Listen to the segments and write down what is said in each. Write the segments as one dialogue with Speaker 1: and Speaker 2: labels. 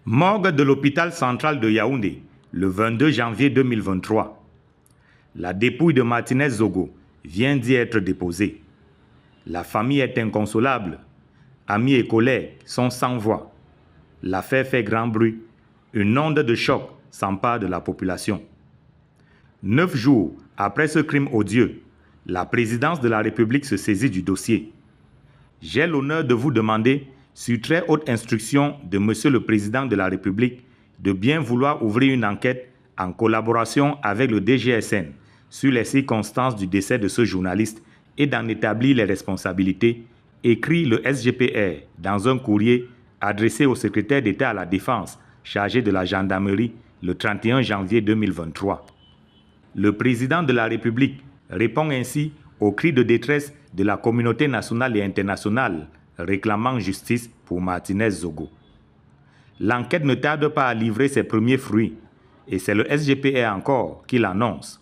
Speaker 1: Morgue de l'hôpital central de Yaoundé, le 22 janvier 2023. La dépouille de Martinez Zogo vient d'y être déposée. La famille est inconsolable. Amis et collègues sont sans voix. L'affaire fait grand bruit. Une onde de choc s'empare de la population. 9 jours après ce crime odieux, la présidence de la République se saisit du dossier. J'ai l'honneur de vous demander, sur très haute instruction de Monsieur le Président de la République, de bien vouloir ouvrir une enquête en collaboration avec le DGSN sur les circonstances du décès de ce journaliste et d'en établir les responsabilités, écrit le SGPR dans un courrier adressé au secrétaire d'État à la Défense chargé de la gendarmerie le 31 janvier 2023. Le président de la République répond ainsi aux cris de détresse de la communauté nationale et internationale réclamant justice pour Martinez Zogo. L'enquête ne tarde pas à livrer ses premiers fruits et c'est le SGPR encore qui l'annonce.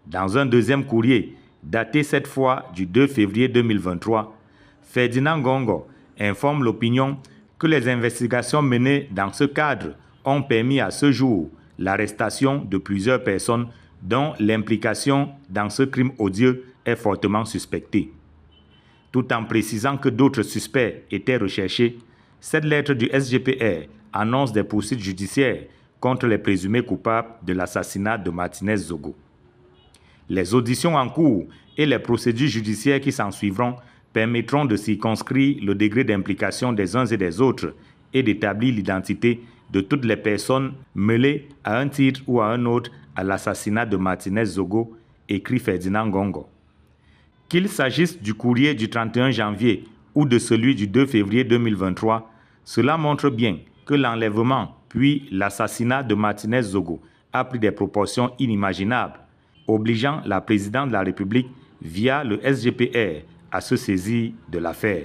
Speaker 1: Dans un deuxième courrier, daté cette fois du 2 février 2023, Ferdinand Ngongo informe l'opinion que les investigations menées dans ce cadre ont permis à ce jour l'arrestation de plusieurs personnes dont l'implication dans ce crime odieux est fortement suspectée. Tout en précisant que d'autres suspects étaient recherchés, cette lettre du SGPR annonce des poursuites judiciaires contre les présumés coupables de l'assassinat de Martinez Zogo. Les auditions en cours et les procédures judiciaires qui s'ensuivront permettront de circonscrire le degré d'implication des uns et des autres et d'établir l'identité de toutes les personnes mêlées à un titre ou à un autre à l'assassinat de Martinez Zogo, écrit Ferdinand Ngongo. Qu'il s'agisse du courrier du 31 janvier ou de celui du 2 février 2023, cela montre bien que l'enlèvement puis l'assassinat de Martinez Zogo a pris des proportions inimaginables, obligeant la présidente de la République via le SGPR à se saisir de l'affaire.